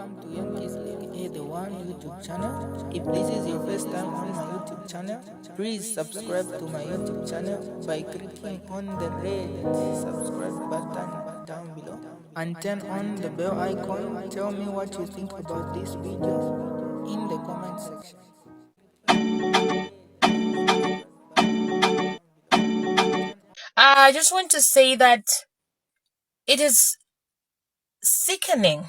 welcome to Young Kizzy, the one YouTube channel. If this is your first time on my YouTube channel, please subscribe to my YouTube channel by clicking on the red subscribe button down below and turn on the bell icon. Tell me what you think about this video in the comment section. I just want to say that it is sickening,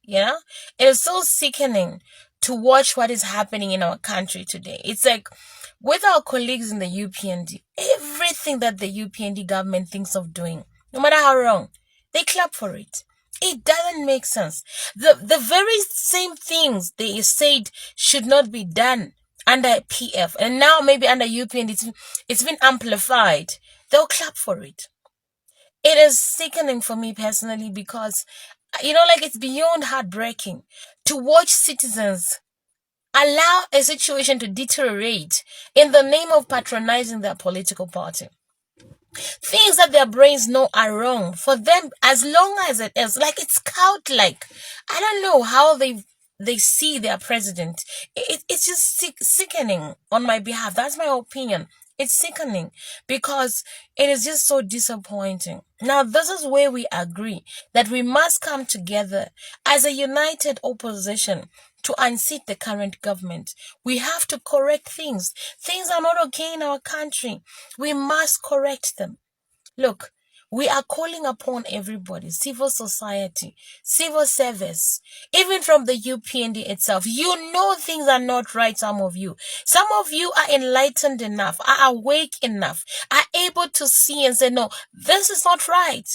it is so sickening to watch what is happening in our country today. It's like with our colleagues in the UPND, everything that the UPND government thinks of doing, no matter how wrong, they clap for it. It doesn't make sense. The very same things they said should not be done under PF, and now maybe under UPND, it's been amplified. They'll clap for it. It is sickening for me personally because, it's beyond heartbreaking to watch citizens allow a situation to deteriorate in the name of patronizing their political party. Things that their brains know are wrong for them, as long as it is, like it's cult-like. I don't know how they see their president. It's just sickening on my behalf. That's my opinion. It's sickening because it is just so disappointing. Now, this is where we agree that we must come together as a united opposition to unseat the current government. We have to correct things. Things are not okay in our country. We must correct them. Look, we are calling upon everybody, civil society, civil service, even from the UPND itself. You know things are not right, some of you. Some of you are enlightened enough, are awake enough, are able to see and say, no, this is not right.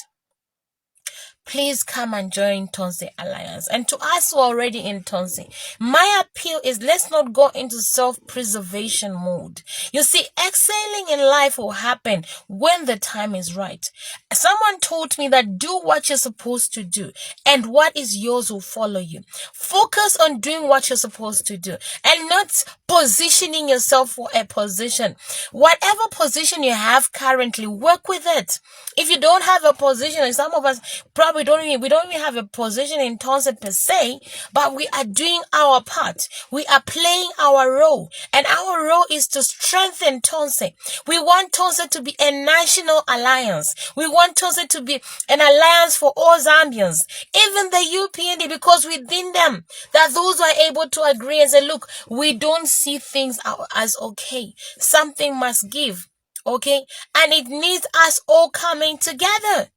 Please come and join Tonse Alliance. And to us who are already in Tonse, my appeal is let's not go into self-preservation mode. You see, excelling in life will happen when the time is right. Someone told me that do what you're supposed to do, and what is yours will follow you. Focus on doing what you're supposed to do and not positioning yourself for a position. Whatever position you have currently, work with it. If you don't have a position, and some of us probably we don't even have a position in Tonse per se, but we are doing our part. We are playing our role, and our role is to strengthen Tonse. We want Tonse to be a national alliance. We want Tonse to be an alliance for all Zambians, even the UPND, because within them, that those who are able to agree and say, look, we don't see things as okay. Something must give. Okay, and it needs us all coming together.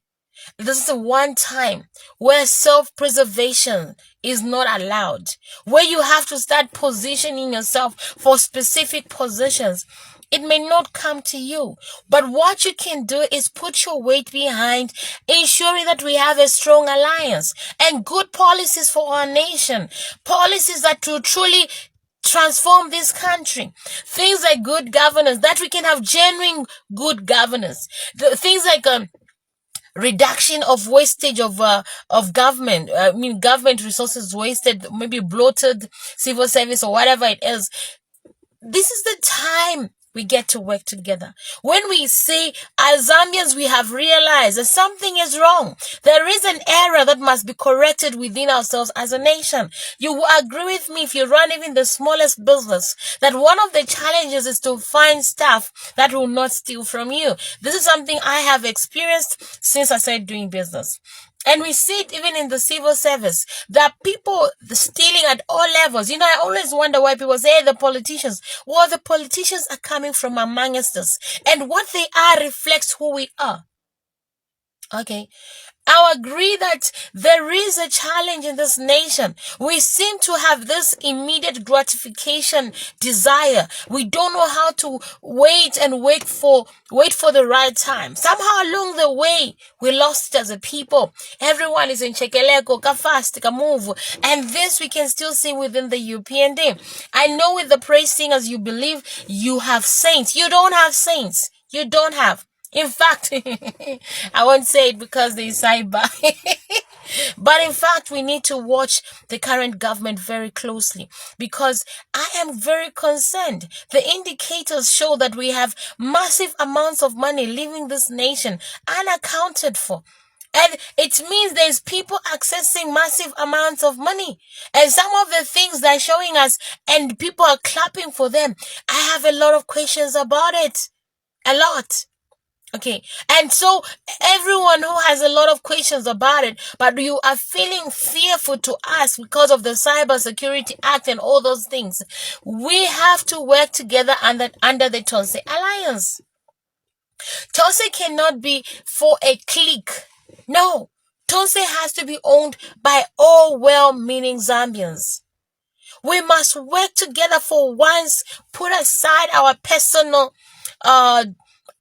This is the one time where self-preservation is not allowed, where you have to start positioning yourself for specific positions. It may not come to you, but what you can do is put your weight behind ensuring that we have a strong alliance and good policies for our nation, policies that will truly transform this country. Things like good governance, that we can have genuine good governance. Things like reduction of wastage of government. Government resources wasted, maybe bloated civil service or whatever it is. This is the time we get to work together. When we say, as Zambians, we have realized that something is wrong. There is an error that must be corrected within ourselves as a nation. You will agree with me, if you run even the smallest business, that one of the challenges is to find staff that will not steal from you. This is something I have experienced since I started doing business. And we see it even in the civil service. There are people stealing at all levels. I always wonder why people say, hey, the politicians. Well, the politicians are coming from amongst us. And what they are reflects who we are. Okay. I agree that there is a challenge in this nation. We seem to have this immediate gratification desire. We don't know how to wait for the right time. Somehow along the way, we lost it as a people. Everyone is in chekeleko, ka fast, ka move. And this we can still see within the UPND. I know with the praise singers, you believe you have saints. You don't have saints. You don't have. In fact, I won't say it because they cyber. But in fact, we need to watch the current government very closely because I am very concerned. The indicators show that we have massive amounts of money leaving this nation unaccounted for. And it means there's people accessing massive amounts of money. And some of the things they're showing us, and people are clapping for them. I have a lot of questions about it. A lot. Okay. And so everyone who has a lot of questions about it, but you are feeling fearful to ask because of the Cyber Security Act and all those things, we have to work together under the Tonse Alliance. Tonse cannot be for a clique. No. Tonse has to be owned by all well-meaning Zambians. We must work together for once, put aside our personal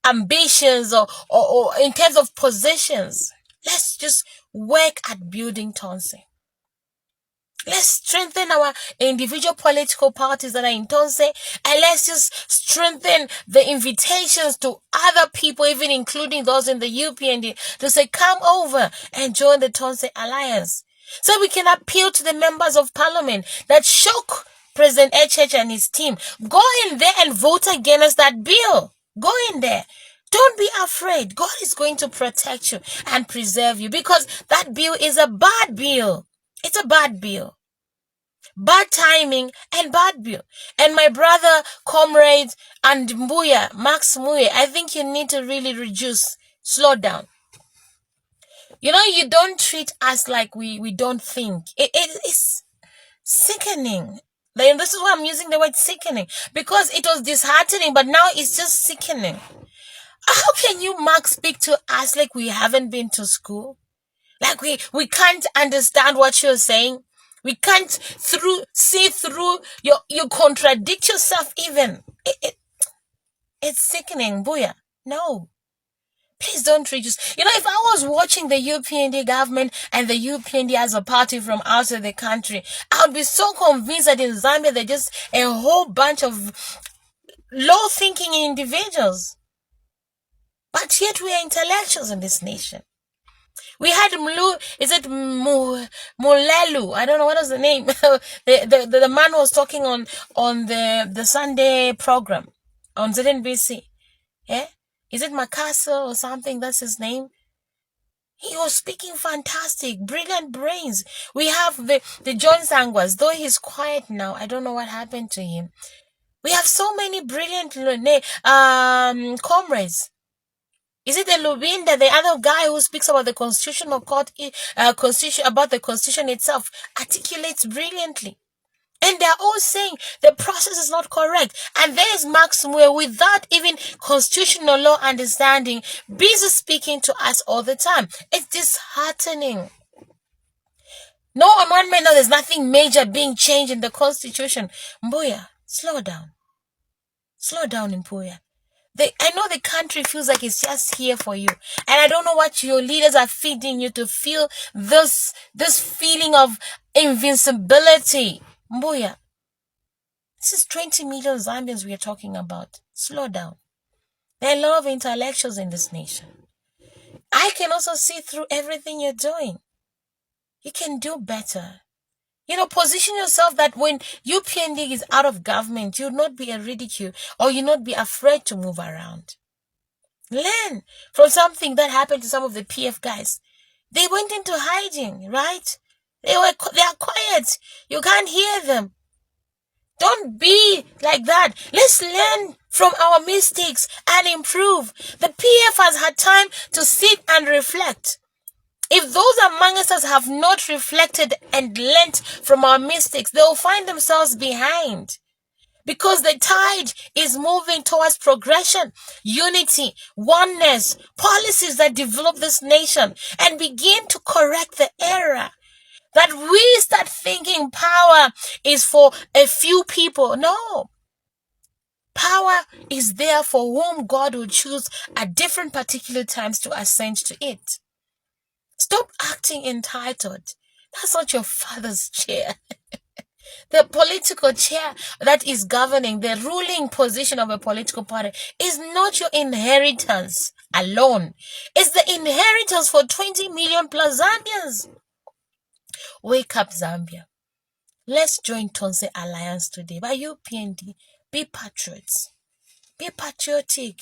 ambitions or in terms of positions. Let's just work at building Tonse. Let's strengthen our individual political parties that are in Tonse, and let's just strengthen the invitations to other people, even including those in the UPND, to say, come over and join the Tonse Alliance. So we can appeal to the members of parliament that shook President HH and his team. Go in there and vote against that bill. Go in there. Don't be afraid. God is going to protect you and preserve you, because that bill is a bad bill. It's a bad bill. Bad timing and bad bill. And my brother, comrade, and Max Mbuya, I think you need to really slow down. You know, you don't treat us like we don't think. It is sickening. This is why I'm using the word sickening, because it was disheartening, but now it's just sickening. How can you, Mark, speak to us like we haven't been to school? Like we can't understand what you're saying? We can't see through you contradict yourself even. It's sickening, Mbuya. No. Please don't treat us. You know, if I was watching the UPND government and the UPND as a party from outside the country, I would be so convinced that in Zambia they're just a whole bunch of low-thinking individuals. But yet we are intellectuals in this nation. We had Mulelu, I don't know what was the name. the man was talking on the Sunday program on ZNBC. Yeah? Is it Makasa or something? That's his name. He was speaking fantastic, brilliant brains. We have the John Sangwas, though he's quiet now. I don't know what happened to him. We have so many brilliant comrades. Is it the Lubinda, the other guy who speaks about the constitutional court, about the constitution itself, articulates brilliantly? And they're all saying the process is not correct. And there's Max Mbuya, without even constitutional law understanding, busy speaking to us all the time. It's disheartening. No, on one minute, there's nothing major being changed in the constitution. Mbuya, slow down. Slow down, Mbuya. I know the country feels like it's just here for you. And I don't know what your leaders are feeding you to feel this feeling of invincibility. Mbuya, this is 20 million Zambians we are talking about. Slow down. There are a lot of intellectuals in this nation. I can also see through everything you're doing. You can do better. You know, position yourself that when UPND is out of government, you'll not be a ridicule, or you'll not be afraid to move around. Learn from something that happened to some of the PF guys. They went into hiding, right? They are quiet. You can't hear them. Don't be like that. Let's learn from our mistakes and improve. The PF has had time to sit and reflect. If those among us have not reflected and learnt from our mistakes, they will find themselves behind. Because the tide is moving towards progression, unity, oneness, policies that develop this nation and begin to correct the error. That we start thinking power is for a few people. No. Power is there for whom God will choose at different particular times to ascend to it. Stop acting entitled. That's not your father's chair. The political chair that is governing the ruling position of a political party is not your inheritance alone. It's the inheritance for 20 million plus Zambians. Wake up, Zambia. Let's join Tonse Alliance today. By UPND, be patriots. Be patriotic.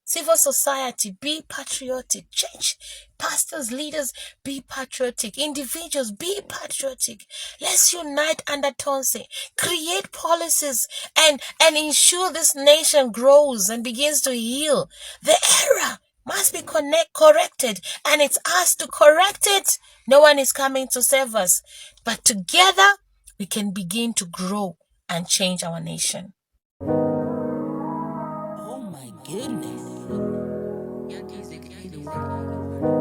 Civil society, be patriotic. Church, pastors, leaders, be patriotic. Individuals, be patriotic. Let's unite under Tonse. Create policies and ensure this nation grows and begins to heal. The error must be corrected, and it's us to correct it. No one is coming to save us. But together, we can begin to grow and change our nation. Oh my goodness. Yeah, Kizzy, can you do one?